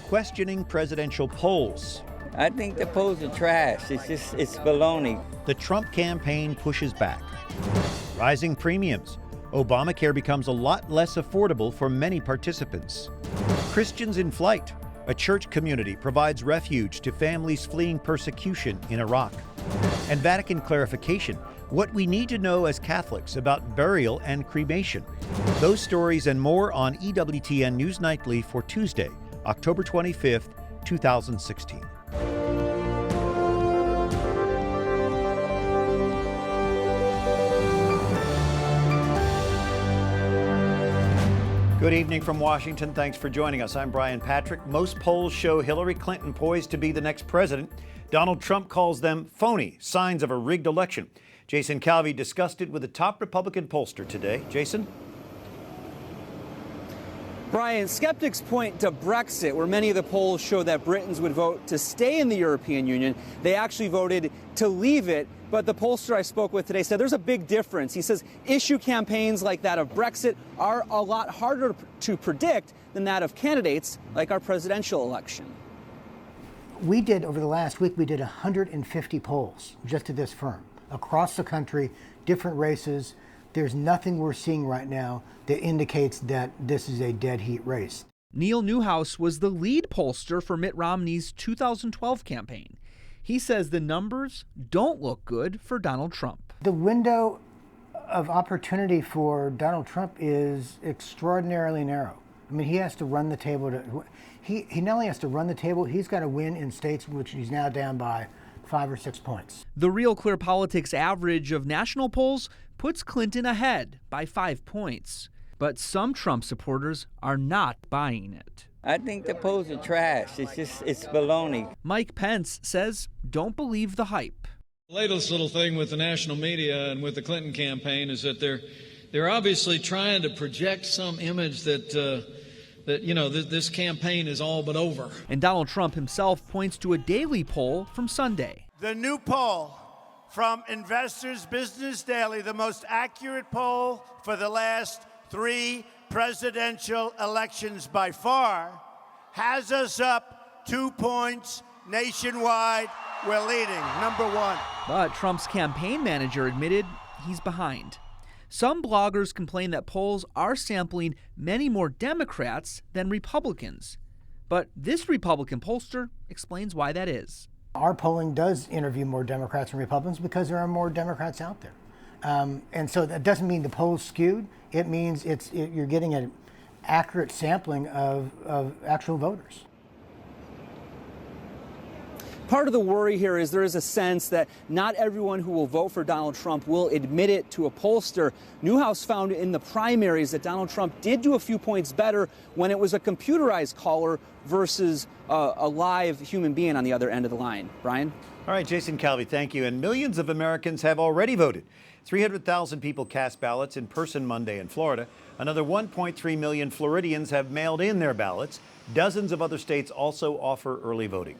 questioning presidential polls. I think the polls are trash. It's baloney. The Trump campaign pushes back. Rising premiums. Obamacare becomes a lot less affordable for many participants. Christians in flight. A church community provides refuge to families fleeing persecution in Iraq. And Vatican clarification. What we need to know as Catholics about burial and cremation. Those stories and more on EWTN News Nightly for Tuesday, October 25th, 2016. Good evening from Washington. Thanks for joining us. I'm Brian Patrick. Most polls show Hillary Clinton poised to be the next president. Donald Trump calls them phony signs of a rigged election. Jason Calvi discussed it with a top Republican pollster today. Jason? Brian, skeptics point to Brexit, where many of the polls show that Britons would vote to stay in the European Union. They actually voted to leave it. But the pollster I spoke with today said there's a big difference. He says issue campaigns like that of Brexit are a lot harder to predict than that of candidates like our presidential election. We did, over the last week, we did 150 polls just at this firm across the country, different races. There's nothing we're seeing right now that indicates that this is a dead heat race. Neil Newhouse was the lead pollster for Mitt Romney's 2012 campaign. He says the numbers don't look good for Donald Trump. The window of opportunity for Donald Trump is extraordinarily narrow. I mean, he has to run the table. He not only has to run the table, he's got to win in states in which he's now down by 5 or 6 points. The Real Clear Politics average of national polls puts Clinton ahead by 5 points. But some Trump supporters are not buying it. I think the polls are trash. It's baloney. Mike Pence says, don't believe the hype. The latest little thing with the national media and with the Clinton campaign is that they're obviously trying to project some image that this campaign is all but over. And Donald Trump himself points to a daily poll from Sunday. The new poll from Investors Business Daily, the most accurate poll for the last 3 presidential elections by far, has us up 2 points nationwide. We're leading, #1. But Trump's campaign manager admitted he's behind. Some bloggers complain that polls are sampling many more Democrats than Republicans. But this Republican pollster explains why that is. Our polling does interview more Democrats and Republicans because there are more Democrats out there. And so that doesn't mean the poll's skewed. It means you're getting an accurate sampling of actual voters. Part of the worry here is there is a sense that not everyone who will vote for Donald Trump will admit it to a pollster. Newhouse found in the primaries that Donald Trump did do a few points better when it was a computerized caller versus a live human being on the other end of the line. Brian? All right, Jason Calvi, thank you. And millions of Americans have already voted. 300,000 people cast ballots in person Monday in Florida. Another 1.3 million Floridians have mailed in their ballots. Dozens of other states also offer early voting.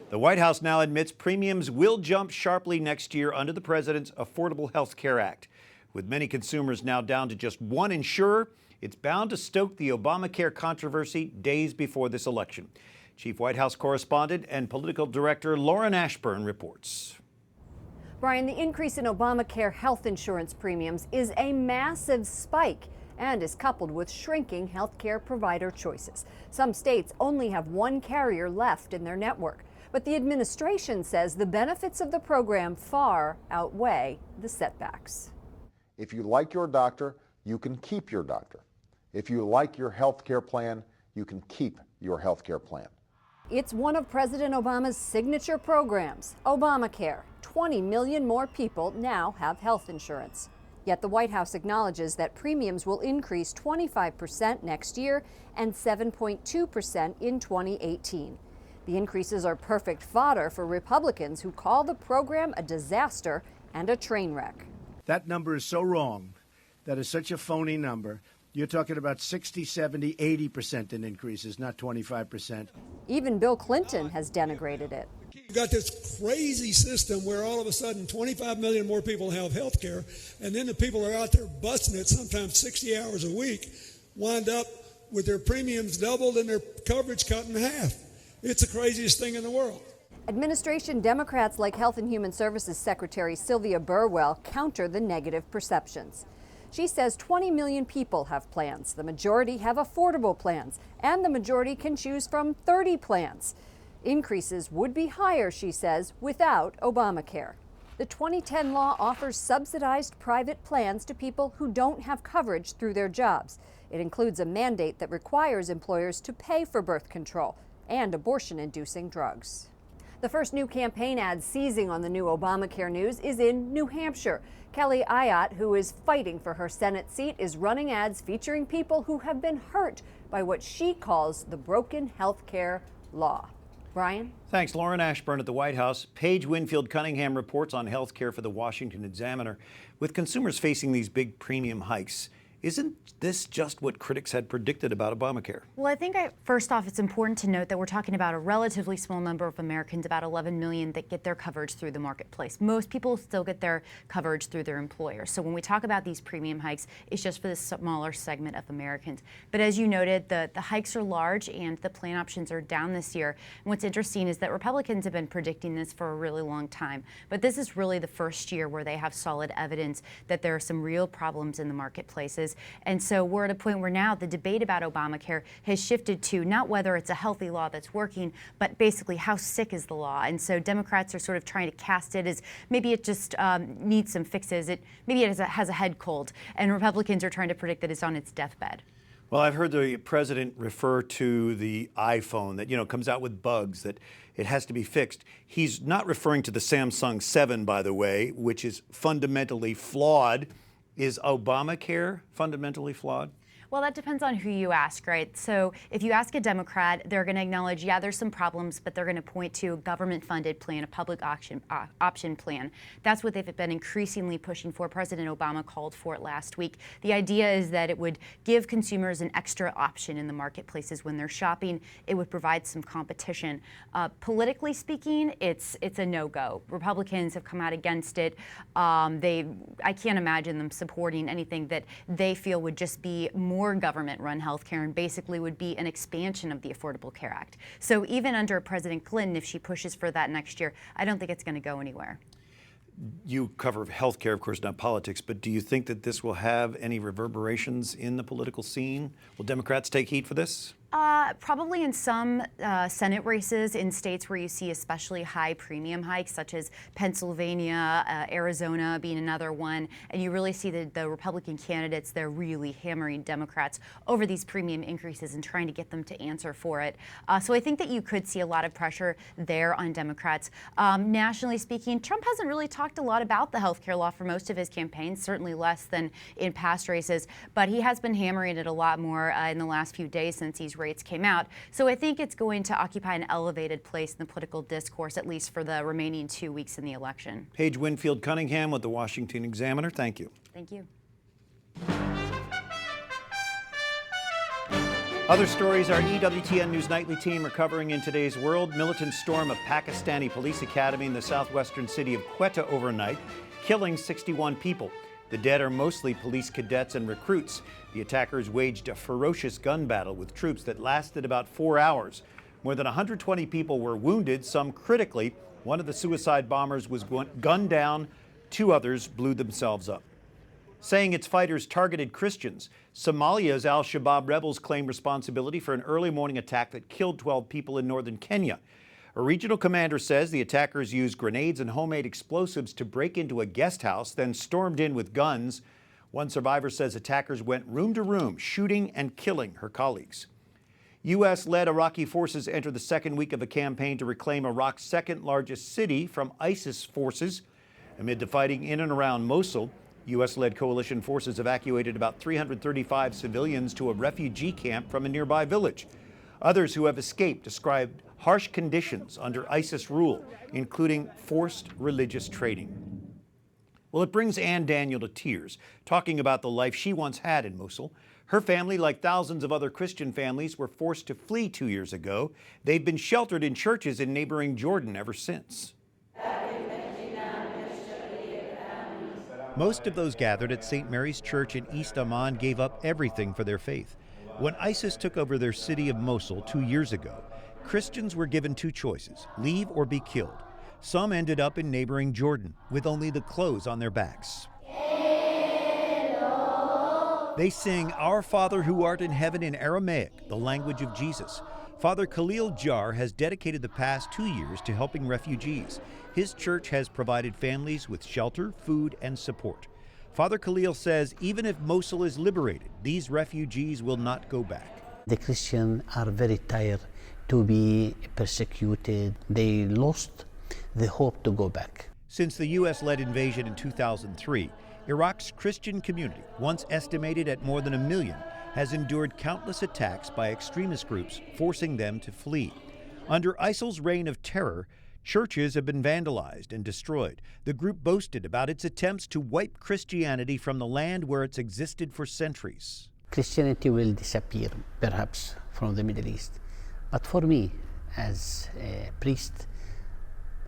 The White House now admits premiums will jump sharply next year under the president's Affordable Health Care Act. With many consumers now down to just one insurer, it's bound to stoke the Obamacare controversy days before this election. Chief White House correspondent and political director Lauren Ashburn reports. Brian, the increase in Obamacare health insurance premiums is a massive spike and is coupled with shrinking health care provider choices. Some states only have one carrier left in their network. But the administration says the benefits of the program far outweigh the setbacks. If you like your doctor, you can keep your doctor. If you like your health care plan, you can keep your health care plan. It's one of President Obama's signature programs, Obamacare. 20 million more people now have health insurance. Yet the White House acknowledges that premiums will increase 25% next year and 7.2% in 2018. The increases are perfect fodder for Republicans who call the program a disaster and a train wreck. That number is so wrong. That is such a phony number. You're talking about 60, 70, 80% in increases, not 25%. Even Bill Clinton has denigrated it. You've got this crazy system where all of a sudden 25 million more people have health care, and then the people are out there busting it sometimes 60 hours a week, wind up with their premiums doubled and their coverage cut in half. It's the craziest thing in the world. Administration Democrats like Health and Human Services Secretary Sylvia Burwell counter the negative perceptions. She says 20 million people have plans. The majority have affordable plans, and the majority can choose from 30 plans. Increases would be higher, she says, without Obamacare. The 2010 law offers subsidized private plans to people who don't have coverage through their jobs. It includes a mandate that requires employers to pay for birth control and abortion-inducing drugs. The first new campaign ad seizing on the new Obamacare news is in New Hampshire. Kelly Ayotte, who is fighting for her Senate seat, is running ads featuring people who have been hurt by what she calls the broken health care law. Brian? Thanks, Lauren Ashburn at the White House. Paige Winfield Cunningham reports on health care for the Washington Examiner. With consumers facing these big premium hikes, isn't this just what critics had predicted about Obamacare? Well, I think first off, it's important to note that we're talking about a relatively small number of Americans, about 11 million, that get their coverage through the marketplace. Most people still get their coverage through their employer. So when we talk about these premium hikes, it's just for the smaller segment of Americans. But as you noted, the hikes are large and the plan options are down this year. And what's interesting is that Republicans have been predicting this for a really long time. But this is really the first year where they have solid evidence that there are some real problems in the marketplaces. And so we're at a point where now the debate about Obamacare has shifted to not whether it's a healthy law that's working, but basically how sick is the law. And so Democrats are sort of trying to cast it as maybe it just needs some fixes. Maybe it has a head cold. And Republicans are trying to predict that it's on its deathbed. Well, I've heard the president refer to the iPhone that, comes out with bugs, that it has to be fixed. He's not referring to the Samsung 7, by the way, which is fundamentally flawed. Is Obamacare fundamentally flawed? Well, that depends on who you ask, right? So if you ask a Democrat, they're going to acknowledge, yeah, there's some problems, but they're going to point to a government-funded plan, a public option plan. That's what they've been increasingly pushing for. President Obama called for it last week. The idea is that it would give consumers an extra option in the marketplaces when they're shopping. It would provide some competition. Politically speaking, it's a no-go. Republicans have come out against it. I can't imagine them supporting anything that they feel would just be more government-run health care and basically would be an expansion of the Affordable Care Act. So even under President Clinton, if she pushes for that next year, I don't think it's going to go anywhere. You cover health care, of course, not politics, but do you think that this will have any reverberations in the political scene? Will Democrats take heat for this? Probably in some Senate races in states where you see especially high premium hikes, such as Pennsylvania, Arizona being another one, and you really see the Republican candidates, they're really hammering Democrats over these premium increases and trying to get them to answer for it. So I think that you could see a lot of pressure there on Democrats. Nationally speaking, Trump hasn't really talked a lot about the health care law for most of his campaign, certainly less than in past races, but he has been hammering it a lot more in the last few days since these rates came out. So I think it's going to occupy an elevated place in the political discourse, at least for the remaining 2 weeks in the election. Paige Winfield Cunningham with the Washington Examiner. Thank you. Thank you. Other stories our EWTN News Nightly team are covering in today's world. Militant storm of Pakistani police academy in the southwestern city of Quetta overnight, killing 61 people. The dead are mostly police cadets and recruits. The attackers waged a ferocious gun battle with troops that lasted about 4 hours. More than 120 people were wounded, some critically. One of the suicide bombers was gunned down. 2 others blew themselves up. Saying its fighters targeted Christians, Somalia's al-Shabaab rebels claim responsibility for an early morning attack that killed 12 people in northern Kenya. A regional commander says the attackers used grenades and homemade explosives to break into a guest house, then stormed in with guns. One survivor says attackers went room to room, shooting and killing her colleagues. U.S.-led Iraqi forces enter the second week of a campaign to reclaim Iraq's second largest city from ISIS forces. Amid the fighting in and around Mosul, U.S.-led coalition forces evacuated about 335 civilians to a refugee camp from a nearby village. Others who have escaped described harsh conditions under ISIS rule, including forced religious training. Well, it brings Ann Daniel to tears, talking about the life she once had in Mosul. Her family, like thousands of other Christian families, were forced to flee 2 years ago. They've been sheltered in churches in neighboring Jordan ever since. Most of those gathered at St. Mary's Church in East Amman gave up everything for their faith. When ISIS took over their city of Mosul 2 years ago, Christians were given two choices: leave or be killed. Some ended up in neighboring Jordan with only the clothes on their backs. They sing Our Father who art in heaven in Aramaic, the language of Jesus. Father Khalil Jar has dedicated the past 2 years to helping refugees. His church has provided families with shelter, food, and support. Father Khalil says even if Mosul is liberated, these refugees will not go back. The Christians are very tired to be persecuted. They lost the hope to go back. Since the U.S.-led invasion in 2003, Iraq's Christian community, once estimated at more than 1 million, has endured countless attacks by extremist groups, forcing them to flee. Under ISIL's reign of terror, churches have been vandalized and destroyed. The group boasted about its attempts to wipe Christianity from the land where it's existed for centuries. Christianity will disappear, perhaps, from the Middle East. But for me, as a priest,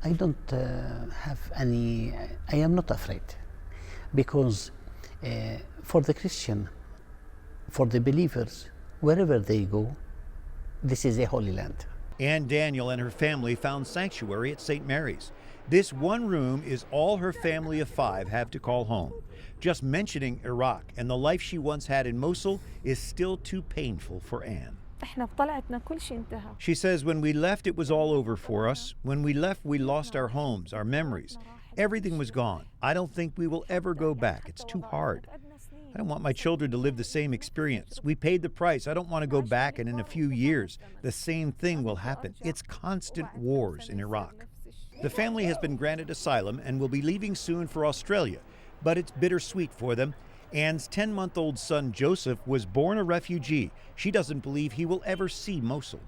I don't have any, I am not afraid. Because for the Christian, for the believers, wherever they go, this is a holy land. Ann Daniel and her family found sanctuary at St. Mary's. This one room is all her family of 5 have to call home. Just mentioning Iraq and the life she once had in Mosul is still too painful for Ann. She says when we left, it was all over for us. When we left, we lost our homes, our memories. Everything was gone. I don't think we will ever go back. It's too hard. I don't want my children to live the same experience. We paid the price. I don't want to go back, and in a few years, the same thing will happen. It's constant wars in Iraq. The family has been granted asylum and will be leaving soon for Australia, but it's bittersweet for them. Ann's 10-month-old son, Joseph, was born a refugee. She doesn't believe he will ever see Mosul.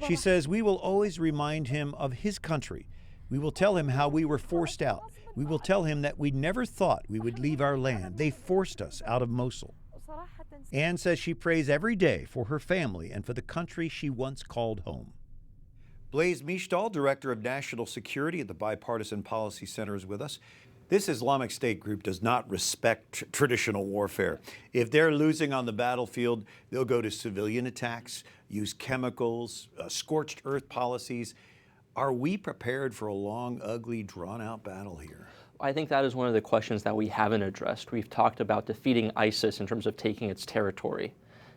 She says we will always remind him of his country. We will tell him how we were forced out. We will tell him that we never thought we would leave our land. They forced us out of Mosul. Ann says she prays every day for her family and for the country she once called home. Blaise Mishtal, Director of National Security at the Bipartisan Policy Center, is with us. This Islamic State group does not respect traditional warfare. If they're losing on the battlefield, they'll go to civilian attacks, use chemicals, scorched earth policies. Are we prepared for a long, ugly, drawn-out battle here? I think that is one of the questions that we haven't addressed. We've talked about defeating ISIS in terms of taking its territory.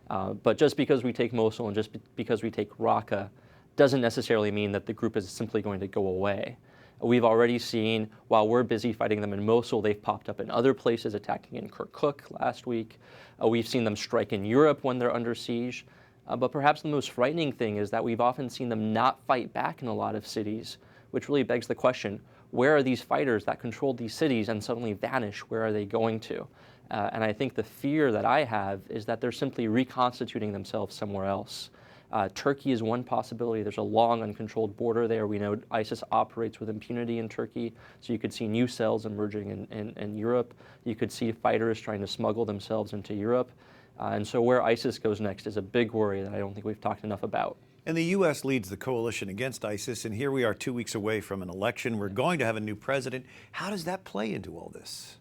But just because we take Mosul and just because we take Raqqa doesn't necessarily mean that the group is simply going to go away. We've already seen, while we're busy fighting them in Mosul, they've popped up in other places, attacking in Kirkuk last week. We've seen them strike in Europe when they're under siege. But perhaps the most frightening thing is that we've often seen them not fight back in a lot of cities, which really begs the question, where are these fighters that controlled these cities and suddenly vanish? Where are they going to? And I think the fear that I have is that they're simply reconstituting themselves somewhere else. Turkey is one possibility. There's a long, uncontrolled border there. We know ISIS operates with impunity in Turkey, so you could see new cells emerging in Europe. You could see fighters trying to smuggle themselves into Europe. And so where ISIS goes next is a big worry that I don't think we've talked enough about. And the U.S. leads the coalition against ISIS, and here we are 2 weeks away from an election. We're going to have a new president. How does that play into all this?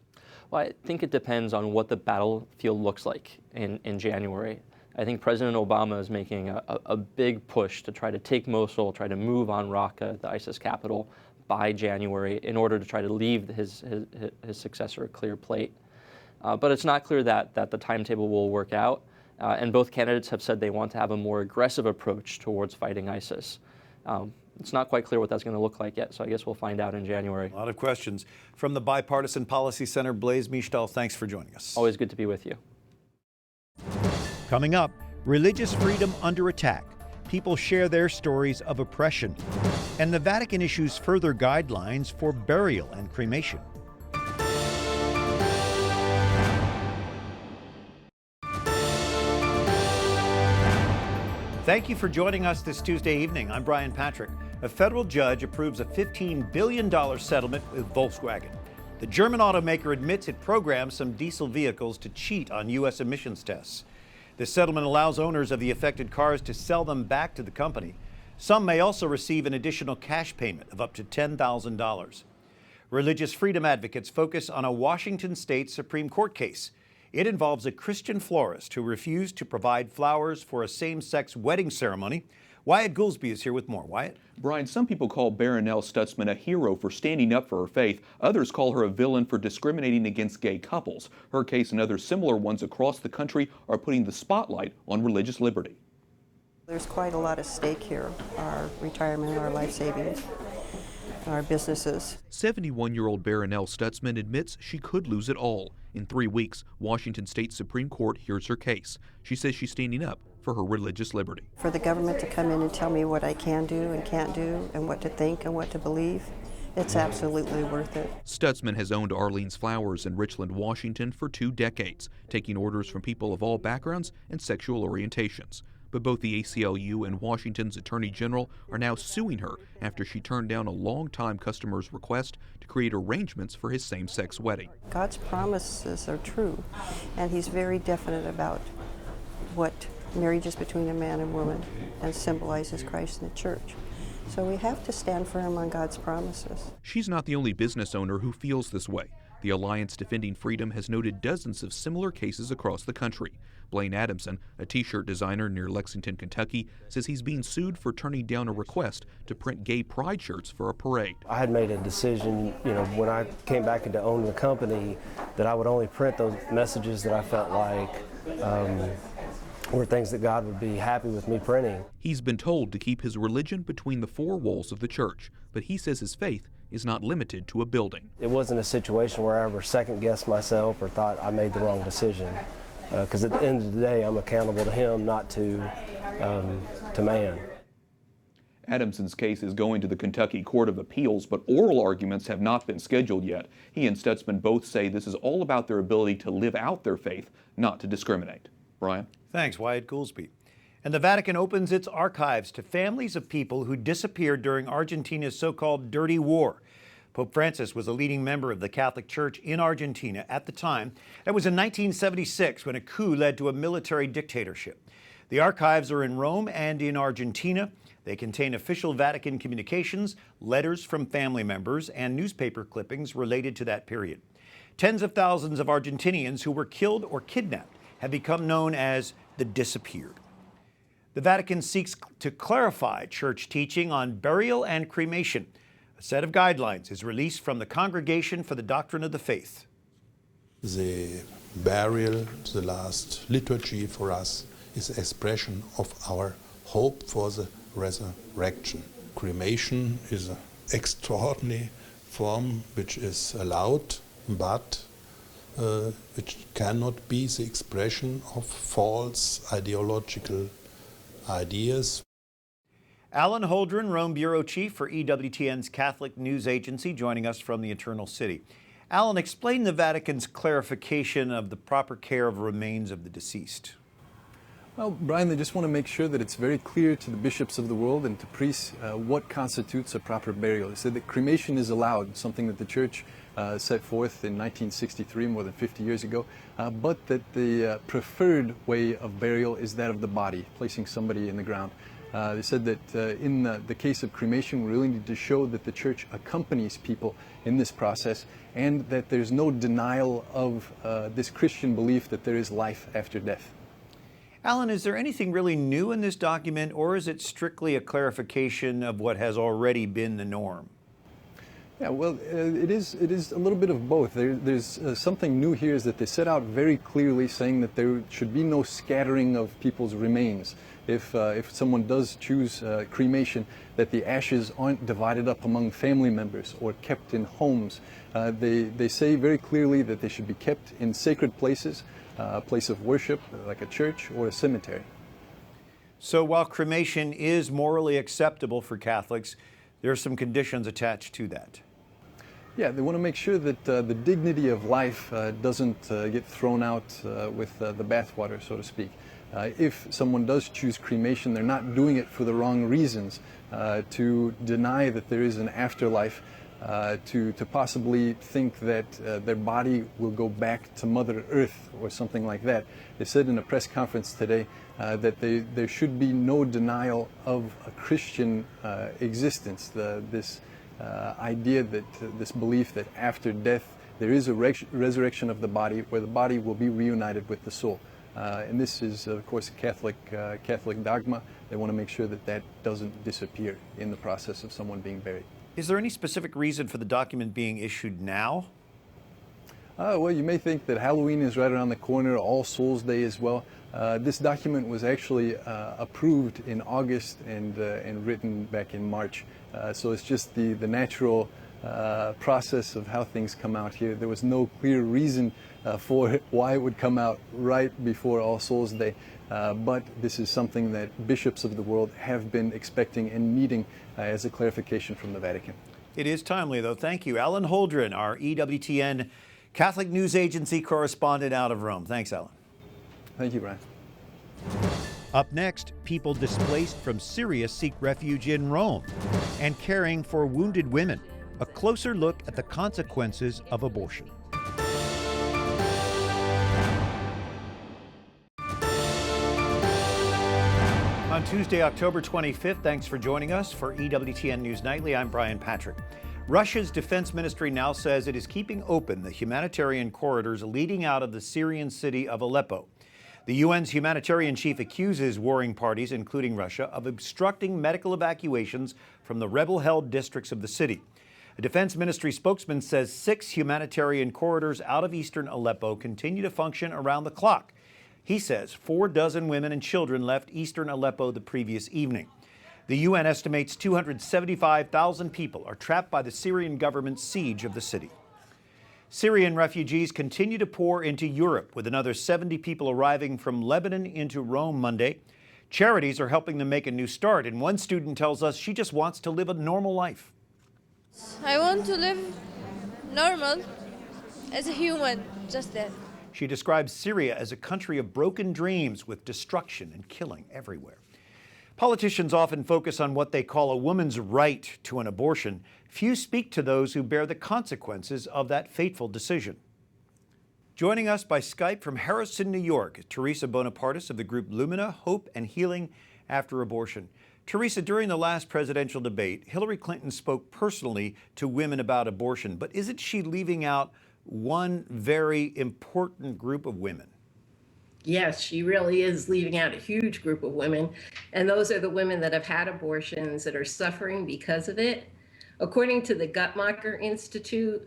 Well, I think it depends on what the battlefield looks like in January. I think President Obama is making a big push to try to take Mosul, try to move on Raqqa, the ISIS capital, by January in order to try to leave his successor a clear plate. But it's not clear that the timetable will work out. And both candidates have said they want to have a more aggressive approach towards fighting ISIS. It's not quite clear what that's going to look like yet, so I guess we'll find out in January. A lot of questions. From the Bipartisan Policy Center, Blaise Mishtal, thanks for joining us. Always good to be with you. Coming up, religious freedom under attack. People share their stories of oppression. And the Vatican issues further guidelines for burial and cremation. Thank you for joining us this Tuesday evening. I'm Brian Patrick. A federal judge approves a $15 billion settlement with Volkswagen. The German automaker admits it programs some diesel vehicles to cheat on U.S. emissions tests. The settlement allows owners of the affected cars to sell them back to the company. Some may also receive an additional cash payment of up to $10,000. Religious freedom advocates focus on a Washington state Supreme Court case. It involves a Christian florist who refused to provide flowers for a same-sex wedding ceremony. Wyatt Goolsby is here with more. Wyatt? Brian, some people call Baronelle Stutzman a hero for standing up for her faith. Others call her a villain for discriminating against gay couples. Her case and other similar ones across the country are putting the spotlight on religious liberty. There's quite a lot at stake here, our retirement, our life savings, our businesses. 71-year-old Baronelle Stutzman admits she could lose it all. In 3 weeks, Washington State Supreme Court hears her case. She says she's standing up for her religious liberty. For the government to come in and tell me what I can do and can't do and what to think and what to believe, it's absolutely worth it. Stutzman has owned Arlene's Flowers in Richland, Washington for 2 decades, taking orders from people of all backgrounds and sexual orientations. But both the ACLU and Washington's Attorney General are now suing her after she turned down a longtime customer's request to create arrangements for his same-sex wedding. God's promises are true, and he's very definite about what marriage is between a man and woman and symbolizes Christ and the church. So we have to stand firm on God's promises. She's not the only business owner who feels this way. The Alliance Defending Freedom has noted dozens of similar cases across the country. Blaine Adamson, a t-shirt designer near Lexington, Kentucky, says he's being sued for turning down a request to print gay pride shirts for a parade. I had made a decision, when I came back into owning the company, that I would only print those messages that I felt like were things that God would be happy with me printing. He's been told to keep his religion between the 4 walls of the church, but he says his faith is not limited to a building. It wasn't a situation where I ever second-guessed myself or thought I made the wrong decision, because at the end of the day, I'm accountable to him, not to man. Adamson's case is going to the Kentucky Court of Appeals, but oral arguments have not been scheduled yet. He and Stutzman both say this is all about their ability to live out their faith, not to discriminate. Brian? Thanks, Wyatt Goolsby. And the Vatican opens its archives to families of people who disappeared during Argentina's so-called Dirty War. Pope Francis was a leading member of the Catholic Church in Argentina at the time. That was in 1976 when a coup led to a military dictatorship. The archives are in Rome and in Argentina. They contain official Vatican communications, letters from family members, and newspaper clippings related to that period. Tens of thousands of Argentinians who were killed or kidnapped have become known as the disappeared. The Vatican seeks to clarify church teaching on burial and cremation. A set of guidelines is released from the Congregation for the Doctrine of the Faith. The burial, the last liturgy for us, is an expression of our hope for the resurrection. Cremation is an extraordinary form which is allowed, but which cannot be the expression of false ideological ideas. Alan Holdren, Rome Bureau Chief for EWTN's Catholic News Agency, joining us from the Eternal City. Alan, explain the Vatican's clarification of the proper care of remains of the deceased. Well, Brian, they just want to make sure that it's very clear to the bishops of the world and to priests what constitutes a proper burial. They said that cremation is allowed, something that the Church set forth in 1963, more than 50 years ago, but that the preferred way of burial is that of the body, placing somebody in the ground. They said that in the case of cremation, we really need to show that the Church accompanies people in this process and that there's no denial of this Christian belief that there is life after death. Alan, is there anything really new in this document, or is it strictly a clarification of what has already been the norm? Yeah, well, it is a little bit of both. There's something new here is that they set out very clearly saying that there should be no scattering of people's remains. If someone does choose cremation, that the ashes aren't divided up among family members or kept in homes. They say very clearly that they should be kept in sacred places, a place of worship like a church or a cemetery. So while cremation is morally acceptable for Catholics, there are some conditions attached to that. Yeah, they want to make sure that the dignity of life doesn't get thrown out with the bathwater, so to speak. If someone does choose cremation, they're not doing it for the wrong reasons, to deny that there is an afterlife, to possibly think that their body will go back to Mother Earth or something like that. They said in a press conference today that there should be no denial of a Christian existence, this idea that this belief that after death there is a resurrection of the body where the body will be reunited with the soul. And this is, of course, Catholic dogma. They want to make sure that that doesn't disappear in the process of someone being buried. Is there any specific reason for the document being issued now? Well, you may think that Halloween is right around the corner, All Souls Day as well. This document was actually approved in August and written back in March. So it's just the natural process of how things come out here. There was no clear reason for why it would come out right before All Souls Day. But this is something that bishops of the world have been expecting and needing as a clarification from the Vatican. It is timely, though. Thank you. Alan Holdren, our EWTN Catholic News Agency correspondent out of Rome. Thanks, Alan. Thank you, Brian. Up next, people displaced from Syria seek refuge in Rome and caring for wounded women. A closer look at the consequences of abortion. On Tuesday, October 25th, thanks for joining us for EWTN News Nightly. I'm Brian Patrick. Russia's defense ministry now says it is keeping open the humanitarian corridors leading out of the Syrian city of Aleppo. The UN's humanitarian chief accuses warring parties, including Russia, of obstructing medical evacuations from the rebel-held districts of the city. A defense ministry spokesman says 6 humanitarian corridors out of eastern Aleppo continue to function around the clock. He says 4 dozen women and children left eastern Aleppo the previous evening. The UN estimates 275,000 people are trapped by the Syrian government's siege of the city. Syrian refugees continue to pour into Europe, with another 70 people arriving from Lebanon into Rome Monday. Charities are helping them make a new start, and one student tells us she just wants to live a normal life. I want to live normal as a human, just that. She describes Syria as a country of broken dreams with destruction and killing everywhere. Politicians often focus on what they call a woman's right to an abortion. Few speak to those who bear the consequences of that fateful decision. Joining us by Skype from Harrison, New York, is Teresa Bonapartis of the group Lumina, Hope and Healing After Abortion. Teresa, during the last presidential debate, Hillary Clinton spoke personally to women about abortion, but isn't she leaving out one very important group of women? Yes, she really is leaving out a huge group of women, and those are the women that have had abortions that are suffering because of it. According to the Guttmacher Institute,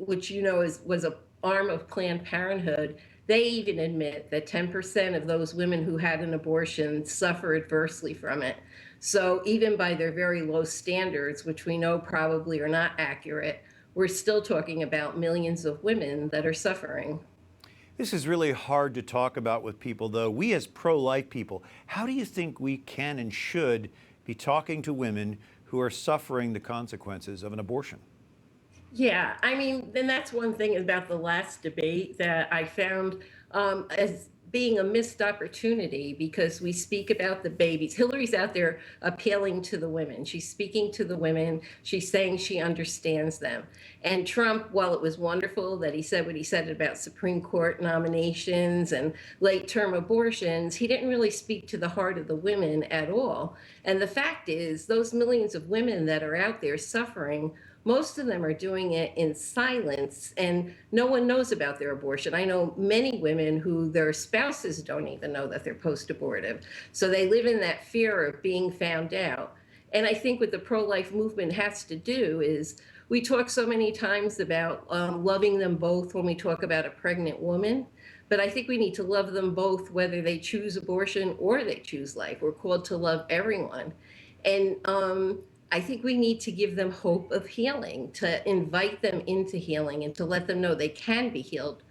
which you know was an arm of Planned Parenthood, they even admit that 10% of those women who had an abortion suffer adversely from it. So even by their very low standards, which we know probably are not accurate, we're still talking about millions of women that are suffering. This is really hard to talk about with people, though. We as pro-life people, how do you think we can and should be talking to women who are suffering the consequences of an abortion? Yeah, I mean, then that's one thing about the last debate that I found as being a missed opportunity, because we speak about the babies. Hillary's out there appealing to the women. She's speaking to the women. She's saying she understands them. And Trump, while it was wonderful that he said what he said about Supreme Court nominations and late-term abortions, he didn't really speak to the heart of the women at all. And the fact is, those millions of women that are out there suffering, most of them are doing it in silence, and no one knows about their abortion. I know many women who their spouses don't even know that they're post-abortive. So they live in that fear of being found out. And I think what the pro-life movement has to do is, we talk so many times about loving them both when we talk about a pregnant woman, but I think we need to love them both whether they choose abortion or they choose life. We're called to love everyone. And I think we need to give them hope of healing, to invite them into healing and to let them know they can be healed,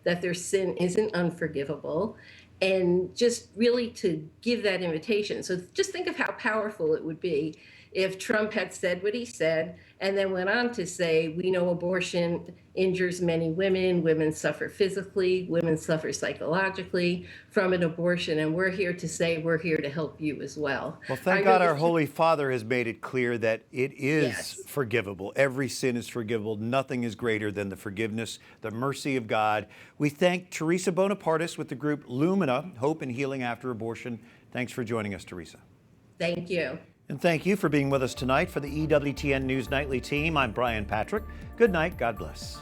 that their sin isn't unforgivable, and just really to give that invitation. So just think of how powerful it would be if Trump had said what he said and then went on to say, we know abortion injures many women, women suffer physically, women suffer psychologically from an abortion, and we're here to say we're here to help you as well. Well, thank God our Holy Father has made it clear that it is forgivable. Every sin is forgivable. Nothing is greater than the forgiveness, the mercy of God. We thank Teresa Bonapartis with the group Lumina, Hope and Healing After Abortion. Thanks for joining us, Teresa. Thank you. And thank you for being with us tonight. For the EWTN News Nightly team, I'm Brian Patrick. Good night. God bless.